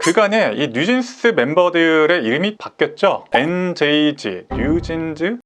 그간에 이 뉴진스 멤버들의 이름이 바뀌었죠. NJG, 뉴진즈.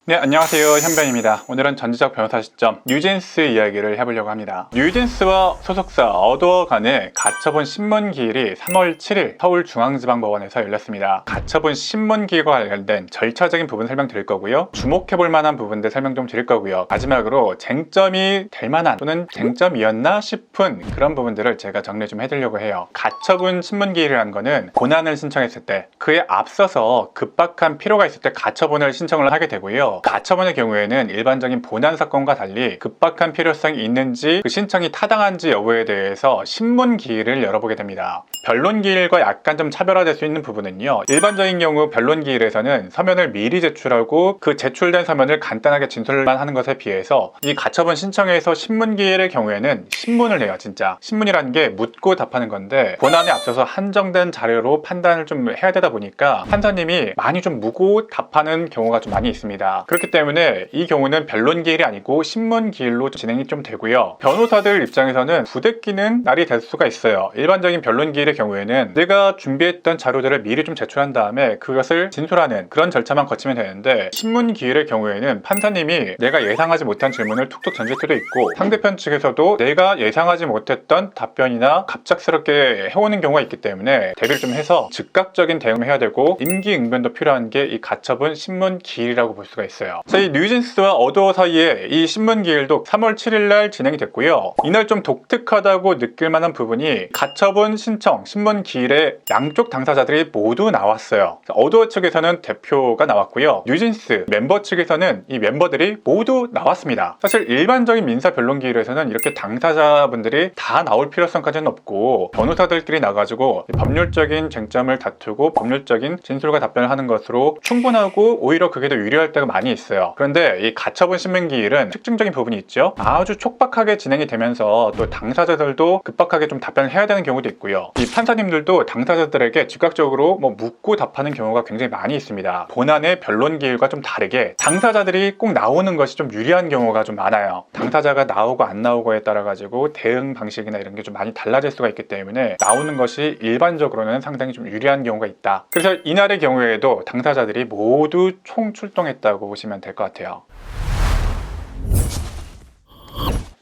네, 안녕하세요. 현변입니다. 오늘은 전지적 변호사 시점 뉴진스 이야기를 해보려고 합니다. 뉴진스와 소속사 어도어 간의 가처분 신문기일이 3월 7일 서울중앙지방법원에서 열렸습니다. 가처분 신문기일과 관련된 절차적인 부분 설명드릴 거고요. 주목해볼 만한 부분들 설명 좀 드릴 거고요. 마지막으로 쟁점이 될 만한 또는 쟁점이었나 싶은 그런 부분들을 제가 정리 좀 해드리려고 해요. 가처분 신문기일이라는 거는 고난을 신청했을 때 그에 앞서서 급박한 필요가 있을 때 가처분을 신청을 하게 되고요. 가처분의 경우에는 일반적인 본안 사건과 달리 급박한 필요성이 있는지 그 신청이 타당한지 여부에 대해서 신문기일을 열어보게 됩니다. 변론기일과 약간 좀 차별화될 수 있는 부분은요, 일반적인 경우 변론기일에서는 서면을 미리 제출하고 그 제출된 서면을 간단하게 진술만 하는 것에 비해서 이 가처분 신청에서 신문기일의 경우에는 신문을 해요. 진짜 신문이라는 게 묻고 답하는 건데 본안에 앞서서 한정된 자료로 판단을 좀 해야 되다 보니까 판사님이 많이 좀 묻고 답하는 경우가 좀 많이 있습니다. 그렇기 때문에 이 경우는 변론기일이 아니고 신문기일로 진행이 좀 되고요. 변호사들 입장에서는 부대끼는 날이 될 수가 있어요. 일반적인 변론기일의 경우에는 내가 준비했던 자료들을 미리 좀 제출한 다음에 그것을 진술하는 그런 절차만 거치면 되는데, 신문기일의 경우에는 판사님이 내가 예상하지 못한 질문을 툭툭 던질 수도 있고 상대편 측에서도 내가 예상하지 못했던 답변이나 갑작스럽게 해오는 경우가 있기 때문에 대비를 좀 해서 즉각적인 대응을 해야 되고 임기응변도 필요한 게 이 가처분 신문기일이라고 볼 수가 있어요. 저희 뉴진스와 어도어 사이에 이 신문기일도 3월 7일날 진행이 됐고요. 이날 좀 독특하다고 느낄 만한 부분이 가처분 신청 신문기일에 양쪽 당사자들이 모두 나왔어요. 어도어 측에서는 대표가 나왔고요. 뉴진스 멤버 측에서는 이 멤버들이 모두 나왔습니다. 사실 일반적인 민사 변론기일에서는 이렇게 당사자분들이 다 나올 필요성까지는 없고 변호사들끼리 나가지고 법률적인 쟁점을 다투고 법률적인 진술과 답변을 하는 것으로 충분하고 오히려 그게 더 유리할 때가 많이 있어요. 그런데 이 가처분 신문기일은 특징적인 부분이 있죠. 아주 촉박하게 진행이 되면서 또 당사자들도 급박하게 좀 답변을 해야 되는 경우도 있고요. 이 판사님들도 당사자들에게 즉각적으로 묻고 답하는 경우가 굉장히 많이 있습니다. 본안의 변론기일과 좀 다르게 당사자들이 꼭 나오는 것이 좀 유리한 경우가 좀 많아요. 당사자가 나오고 안 나오고에 따라 가지고 대응 방식이나 이런 게 좀 많이 달라질 수가 있기 때문에 나오는 것이 일반적으로는 상당히 좀 유리한 경우가 있다. 그래서 이날의 경우에도 당사자들이 모두 총출동했다고 보시면 될 것 같아요.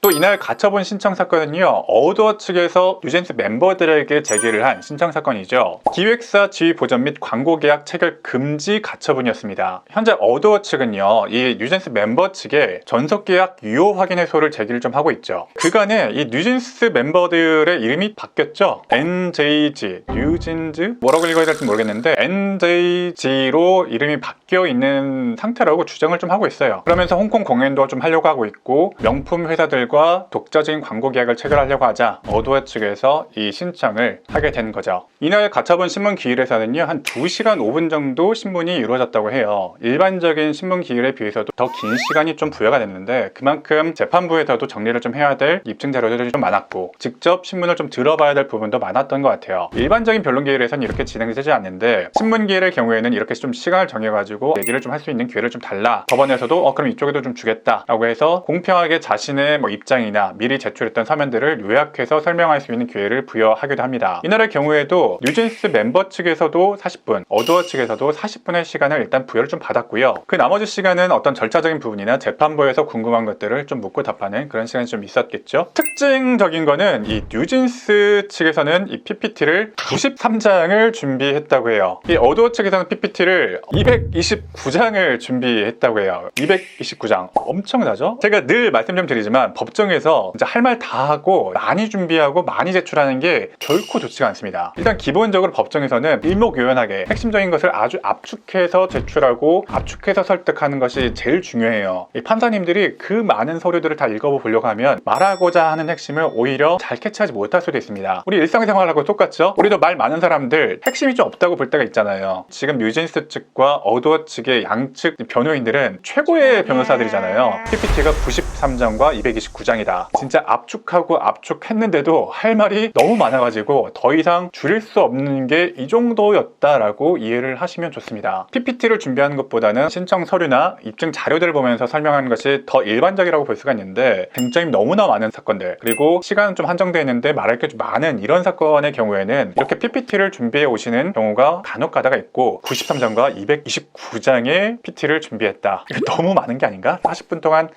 또 이날 가처분 신청 사건은요, 어도어 측에서 뉴진스 멤버들에게 제기를 한 신청 사건이죠. 기획사 지위 보전 및 광고 계약 체결 금지 가처분이었습니다. 현재 어도어 측은요, 이 뉴진스 멤버 측에 전속 계약 유효 확인 해소를 제기를 좀 하고 있죠. 그간에 이 뉴진스 멤버들의 이름이 바뀌었죠. NJG, 뉴진즈? 뭐라고 읽어야 될지 모르겠는데 NJG로 이름이 바뀌어 있는 상태라고 주장을 좀 하고 있어요. 그러면서 홍콩 공연도 좀 하려고 하고 있고 명품 회사들과 독자적인 광고 계약을 체결하려고 하자 어도어 측에서 이 신청을 하게 된 거죠. 이날 가처분 신문기일에서는요, 한 2시간 5분 정도 신문이 이루어졌다고 해요. 일반적인 신문기일에 비해서도 더 긴 시간이 좀 부여가 됐는데 그만큼 재판부에서도 정리를 좀 해야 될 입증 자료들이 좀 많았고 직접 신문을 좀 들어봐야 될 부분도 많았던 것 같아요. 일반적인 변론기일에서는 이렇게 진행이 되지 않는데 신문기일의 경우에는 이렇게 좀 시간을 정해가지고 얘기를 좀 할 수 있는 기회를 좀 달라. 법원에서도 그럼 이쪽에도 좀 주겠다 라고 해서 공평하게 자신의 입장이나 미리 제출했던 서면들을 요약해서 설명할 수 있는 기회를 부여하기도 합니다. 이날의 경우에도 뉴진스 멤버 측에서도 40분, 어도어 측에서도 40분의 시간을 일단 부여를 좀 받았고요. 그 나머지 시간은 어떤 절차적인 부분이나 재판부에서 궁금한 것들을 좀 묻고 답하는 그런 시간이 좀 있었겠죠. 특징적인 거는 이 뉴진스 측에서는 이 PPT를 93장을 준비했다고 해요. 이 어도어 측에서는 PPT를 229장을 준비했다고 해요. 229장 엄청나죠? 제가 늘 말씀 좀 드리지만 법정에서 진짜 할 말 다 하고 많이 준비하고 많이 제출하는 게 결코 좋지가 않습니다. 일단 기본적으로 법정에서는 일목요연하게 핵심적인 것을 아주 압축해서 제출하고 압축해서 설득하는 것이 제일 중요해요. 이 판사님들이 그 많은 서류들을 다 읽어보려고 하면 말하고자 하는 핵심을 오히려 잘 캐치하지 못할 수도 있습니다. 우리 일상생활하고 똑같죠? 우리도 말 많은 사람들 핵심이 좀 없다고 볼 때가 있잖아요. 지금 뉴진스 측과 어도어 측의 양측 변호인들은 최고의 변호사들이잖아요. PPT가 93 93점과 229장이다. 진짜 압축하고 압축했는데도 할 말이 너무 많아가지고 더 이상 줄일 수 없는 게 이 정도였다라고 이해를 하시면 좋습니다. PPT를 준비하는 것보다는 신청 서류나 입증 자료들을 보면서 설명하는 것이 더 일반적이라고 볼 수가 있는데, 쟁점이 너무나 많은 사건들, 그리고 시간은 좀 한정되어 있는데 말할 게 좀 많은 이런 사건의 경우에는 이렇게 PPT를 준비해 오시는 경우가 간혹 가다가 있고, 93장과 229장의 PPT를 준비했다. 이거 너무 많은 게 아닌가? 40분 동안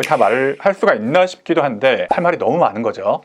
다 말을 할 수가 있나 싶기도 한데, 할 말이 너무 많은 거죠.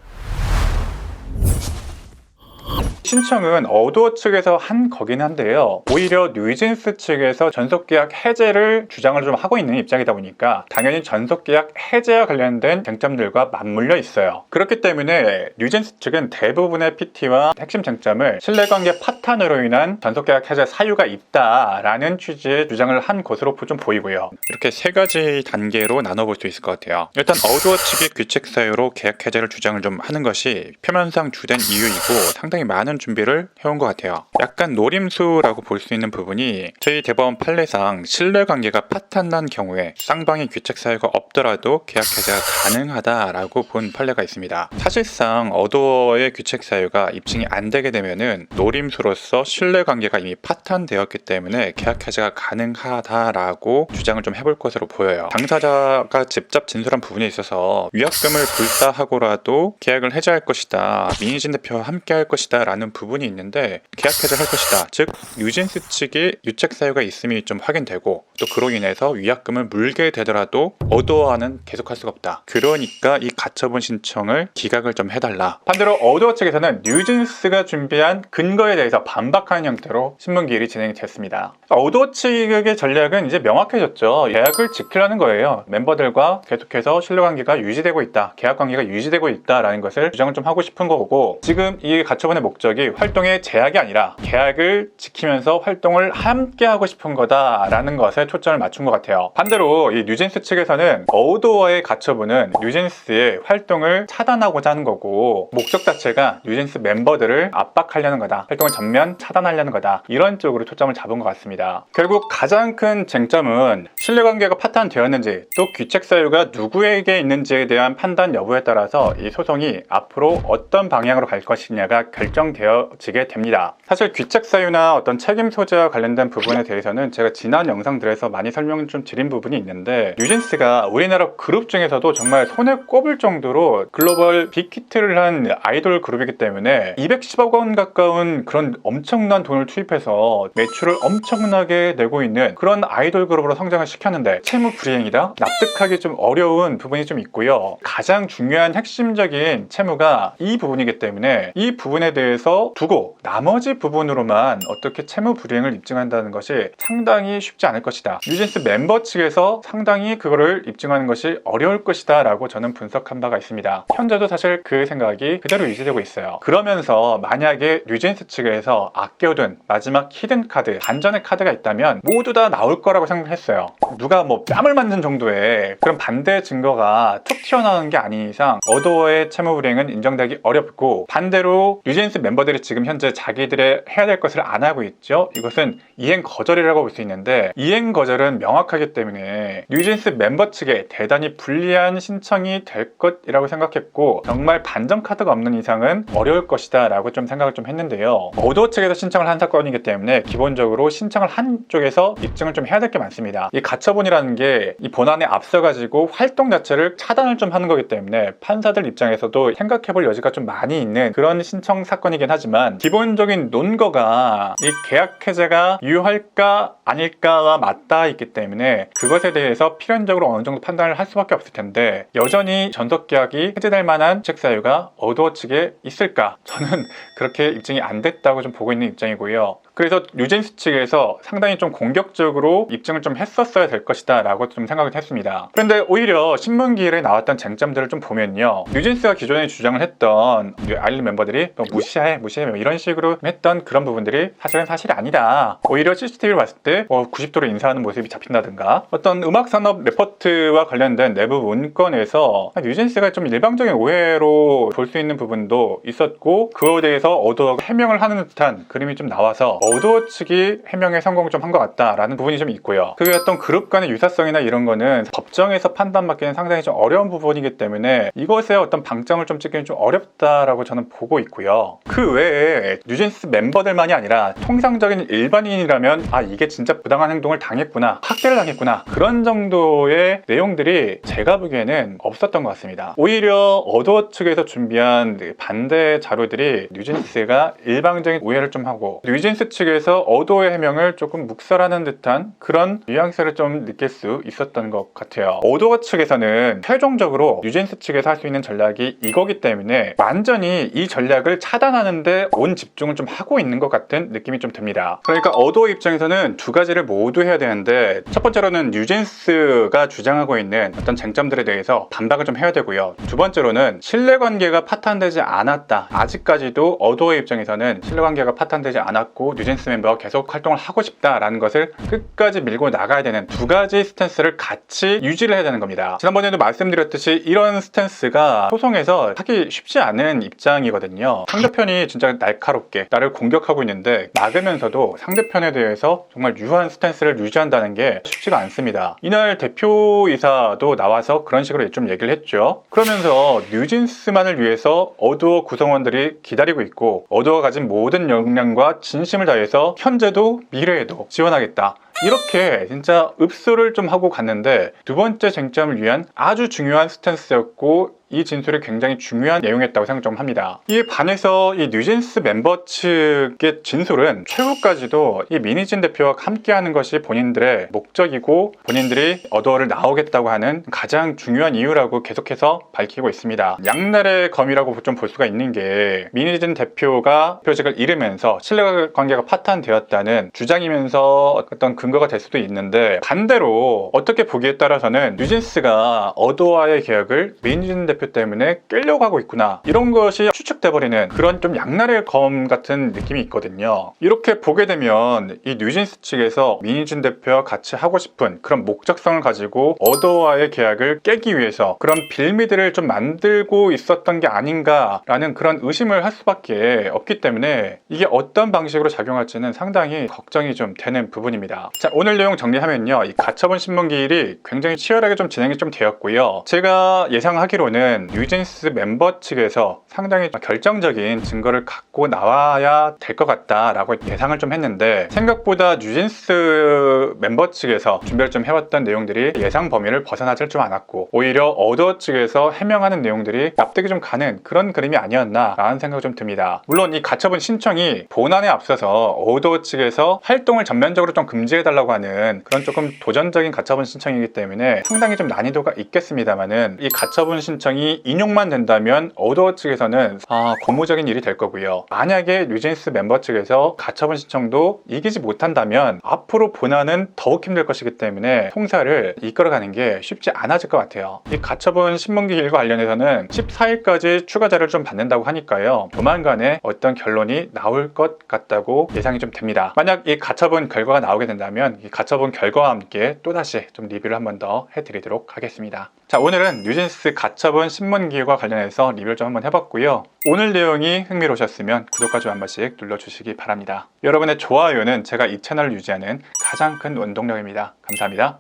신청은 어도어 측에서 한 거긴 한데요, 오히려 뉴진스 측에서 전속계약 해제를 주장을 좀 하고 있는 입장이다 보니까 당연히 전속계약 해제와 관련된 쟁점들과 맞물려 있어요. 그렇기 때문에 뉴진스 측은 대부분의 PT와 핵심 쟁점을 신뢰관계 파탄으로 인한 전속계약 해제 사유가 있다라는 취지의 주장을 한 것으로 좀 보이고요. 이렇게 세 가지 단계로 나눠볼 수 있을 것 같아요. 일단 어도어 측의 규칙 사유로 계약 해제를 주장을 좀 하는 것이 표면상 주된 이유이고, 상당히 많은 준비를 해온 것 같아요. 약간 노림수라고 볼 수 있는 부분이, 저희 대법원 판례상 신뢰관계가 파탄난 경우에 쌍방의 규칙 사유가 없더라도 계약 해제가 가능하다라고 본 판례가 있습니다. 사실상 어도어의 규칙 사유가 입증이 안 되게 되면은 노림수로서 신뢰관계가 이미 파탄되었기 때문에 계약 해제가 가능하다라고 주장을 좀 해볼 것으로 보여요. 당사자가 직접 진술한 부분에 있어서 위약금을 불사하고라도 계약을 해제할 것이다, 민희진 대표와 함께 할 것이다 라는 부분이 있는데, 계약 해제할 것이다, 즉 뉴진스 측의 유책 사유가 있음이 좀 확인되고, 또 그로 인해서 위약금을 물게 되더라도 어도어와는 계속할 수가 없다. 그러니까 이 가처분 신청을 기각을 좀 해달라. 반대로 어도어 측에서는 뉴진스가 준비한 근거에 대해서 반박하는 형태로 신문기일이 진행이 됐습니다. 어도어 측의 전략은 이제 명확해졌죠. 계약을 지키려는 거예요. 멤버들과 계속해서 신뢰관계가 유지되고 있다, 계약관계가 유지되고 있다라는 것을 주장을 좀 하고 싶은 거고, 지금 이 가처분의 목적이 활동의 제약이 아니라 계약을 지키면서 활동을 함께 하고 싶은 거다라는 것에 초점을 맞춘 것 같아요. 반대로 이 뉴진스 측에서는 어도어의 가처분은 뉴진스의 활동을 차단하고자 하는 거고, 목적 자체가 뉴진스 멤버들을 압박하려는 거다, 활동을 전면 차단하려는 거다, 이런 쪽으로 초점을 잡은 것 같습니다. 결국 가장 큰 쟁점은 신뢰관계가 파탄되었는지, 또 규책 사유가 누구에게 있는지에 대한 판단 여부에 따라서 이 소송이 앞으로 어떤 방향으로 갈 것이냐가 결정되어지게 됩니다. 사실 규책 사유나 어떤 책임 소재와 관련된 부분에 대해서는 제가 지난 영상들에서 많이 설명을 좀 드린 부분이 있는데, 뉴진스가 우리나라 그룹 중에서도 정말 손에 꼽을 정도로 글로벌 빅히트를 한 아이돌 그룹이기 때문에 210억 원 가까운 그런 엄청난 돈을 투입해서 매출을 엄청나게 내고 있는 그런 아이돌 그룹으로 성장을 시켰는데, 채무 불이행이다? 납득하기 좀 어려운 부분이 좀 있고요. 가장 중요한 핵심적인 채무가 이 부분이기 때문에 이 부분에 대해서 두고 나머지 부분으로만 어떻게 채무 불이행을 입증한다는 것이 상당히 쉽지 않을 것이다. 뉴진스 멤버 측에서 상당히 그거를 입증하는 것이 어려울 것이다 라고 저는 분석한 바가 있습니다. 현재도 사실 그 생각이 그대로 유지되고 있어요. 그러면서 만약에 뉴진스 측에서 아껴둔 마지막 히든 카드, 반전의 카드가 있다면 모두 다 나올 거라고 생각했어요. 누가 뭐 뺨을 맞는 정도의 그런 반대 증거가 툭 튀어나오는 게 아닌 이상 어도어의 채무 불이행은 인정되기 어렵고, 반대로 뉴진스 멤버들이 지금 현재 자기들의 해야 될 것을 안 하고 있죠. 이것은 이행 거절이라고 볼 수 있는데, 이행 거절은 명확하기 때문에 뉴진스 멤버 측에 대단히 불리한 신청이 될 것이라고 생각했고, 정말 반전 카드가 없는 이상은 어려울 것이다 라고 좀 생각을 좀 했는데요, 어도어 측에서 신청을 한 사건이기 때문에 기본적으로 신청을 한 쪽에서 입증을 좀 해야 될 게 많습니다. 이 가처분이라는 게 이 본안에 앞서가지고 활동 자체를 차단을 좀 하는 거기 때문에 판사들 입장에서도 생각해 볼 여지가 좀 많이 있는 그런 신청 사건이긴 하지만, 기본적인 논거가 이 계약 해제가 유효할까 아닐까가 맞닿아 있기 때문에 그것에 대해서 필연적으로 어느 정도 판단을 할 수밖에 없을 텐데, 여전히 전속계약이 해제될 만한 책 사유가 어도어 측에 있을까? 저는 그렇게 입증이 안 됐다고 좀 보고 있는 입장이고요. 그래서 뉴진스 측에서 상당히 좀 공격적으로 입증을 좀 했었어야 될 것이다 라고 좀 생각을 했습니다. 그런데 오히려 신문기일에 나왔던 쟁점들을 좀 보면요, 뉴진스가 기존에 주장을 했던 아일랜드 멤버들이 무시해 이런 식으로 했던 그런 부분들이 사실은 사실이 아니다. 오히려 CCTV를 봤을 때 때 90도로 인사하는 모습이 잡힌다든가, 어떤 음악산업 레포트와 관련된 내부 문건에서 뉴진스가 좀 일방적인 오해로 볼 수 있는 부분도 있었고, 그거에 대해서 어도어가 해명을 하는 듯한 그림이 좀 나와서 어도어 측이 해명에 성공을 좀 한 것 같다라는 부분이 좀 있고요. 그게 어떤 그룹 간의 유사성이나 이런 거는 법정에서 판단받기는 상당히 좀 어려운 부분이기 때문에 이것에 어떤 방점을 좀 찍기는 좀 어렵다라고 저는 보고 있고요. 그 외에 뉴진스 멤버들만이 아니라 통상적인 일반인이라면 이게 진짜 부당한 행동을 당했구나, 학대를 당했구나, 그런 정도의 내용들이 제가 보기에는 없었던 것 같습니다. 오히려 어도어 측에서 준비한 반대 자료들이 뉴진스가 일방적인 오해를 좀 하고, 뉴진스 측에서 어도어의 해명을 조금 묵살하는 듯한 그런 뉘앙스를 좀 느낄 수 있었던 것 같아요. 어도어 측에서는 최종적으로 뉴진스 측에서 할 수 있는 전략이 이거기 때문에 완전히 이 전략을 차단하는데 온 집중을 좀 하고 있는 것 같은 느낌이 좀 듭니다. 그러니까 어도어 입장에서는 두 가지를 모두 해야 되는데, 첫 번째로는 뉴진스가 주장하고 있는 어떤 쟁점들에 대해서 반박을 좀 해야 되고요. 두 번째로는 신뢰관계가 파탄되지 않았다, 아직까지도 어도어 입장에서는 신뢰관계가 파탄되지 않았고 뉴진스 멤버가 계속 활동을 하고 싶다라는 것을 끝까지 밀고 나가야 되는 두 가지 스탠스를 같이 유지를 해야 되는 겁니다. 지난번에도 말씀드렸듯이 이런 스탠스가 소송에서 하기 쉽지 않은 입장이거든요. 상대편이 진짜 날카롭게 나를 공격하고 있는데 막으면서도 상대편에 대해서 정말 유한 스탠스를 유지한다는 게 쉽지가 않습니다. 이날 대표이사도 나와서 그런 식으로 좀 얘기를 했죠. 그러면서 뉴진스만을 위해서 어도어 구성원들이 기다리고 있고, 어도어가 가진 모든 역량과 진심을 다해서 현재도 미래에도 지원하겠다, 이렇게 진짜 읍소를 좀 하고 갔는데, 두 번째 쟁점을 위한 아주 중요한 스탠스였고 이 진술이 굉장히 중요한 내용이었다고 생각합니다. 이에 반해서 이 뉴진스 멤버 측의 진술은 최후까지도 이 민희진 대표와 함께하는 것이 본인들의 목적이고 본인들이 어도어를 나오겠다고 하는 가장 중요한 이유라고 계속해서 밝히고 있습니다. 양날의 검이라고 좀 볼 수가 있는 게, 민희진 대표가 표직을 잃으면서 신뢰관계가 파탄되었다는 주장이면서 어떤 근거가 될 수도 있는데, 반대로 어떻게 보기에 따라서는 뉴진스가 어도어와의 계약을 민희진 대표 때문에 깨려고 하고 있구나, 이런 것이 추측돼버리는 그런 좀 양날의 검 같은 느낌이 있거든요. 이렇게 보게 되면 이 뉴진스 측에서 민희진 대표와 같이 하고 싶은 그런 목적성을 가지고 어도어와의 계약을 깨기 위해서 그런 빌미들을 좀 만들고 있었던 게 아닌가라는 그런 의심을 할 수밖에 없기 때문에 이게 어떤 방식으로 작용할지는 상당히 걱정이 좀 되는 부분입니다. 자, 오늘 내용 정리하면요, 이 가처분 신문 기일이 굉장히 치열하게 좀 진행이 좀 되었고요. 제가 예상하기로는 뉴진스 멤버 측에서 상당히 결정적인 증거를 갖고 나와야 될 것 같다라고 예상을 좀 했는데, 생각보다 뉴진스 멤버 측에서 준비를 좀 해왔던 내용들이 예상 범위를 벗어나질 좀 않았고, 오히려 어도어 측에서 해명하는 내용들이 납득이 좀 가는 그런 그림이 아니었나 라는 생각이 좀 듭니다. 물론 이 가처분 신청이 본안에 앞서서 어도어 측에서 활동을 전면적으로 좀 금지해달라고 하는 그런 조금 도전적인 가처분 신청이기 때문에 상당히 좀 난이도가 있겠습니다만은, 이 가처분 신청이 인용만 된다면 어도어 측에서는 고무적인 일이 될 거고요. 만약에 뉴진스 멤버 측에서 가처분 신청도 이기지 못한다면 앞으로 본안은 더욱 힘들 것이기 때문에 송사를 이끌어가는 게 쉽지 않아질 것 같아요. 이 가처분 신문기 일과 관련해서는 14일까지 추가 자료를 좀 받는다고 하니까요, 조만간에 어떤 결론이 나올 것 같다고 예상이 좀 됩니다. 만약 이 가처분 결과가 나오게 된다면 이 가처분 결과와 함께 또다시 좀 리뷰를 한 번 더 해드리도록 하겠습니다. 자, 오늘은 뉴진스 가처분 신문기일과 관련해서 리뷰를 좀 한번 해봤고요. 오늘 내용이 흥미로우셨으면 구독과 좋아요 한 번씩 눌러주시기 바랍니다. 여러분의 좋아요는 제가 이 채널을 유지하는 가장 큰 원동력입니다. 감사합니다.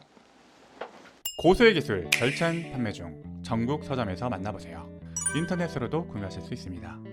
고수의 기술 절찬 판매 중 전국 서점에서 만나보세요. 인터넷으로도 구매하실 수 있습니다.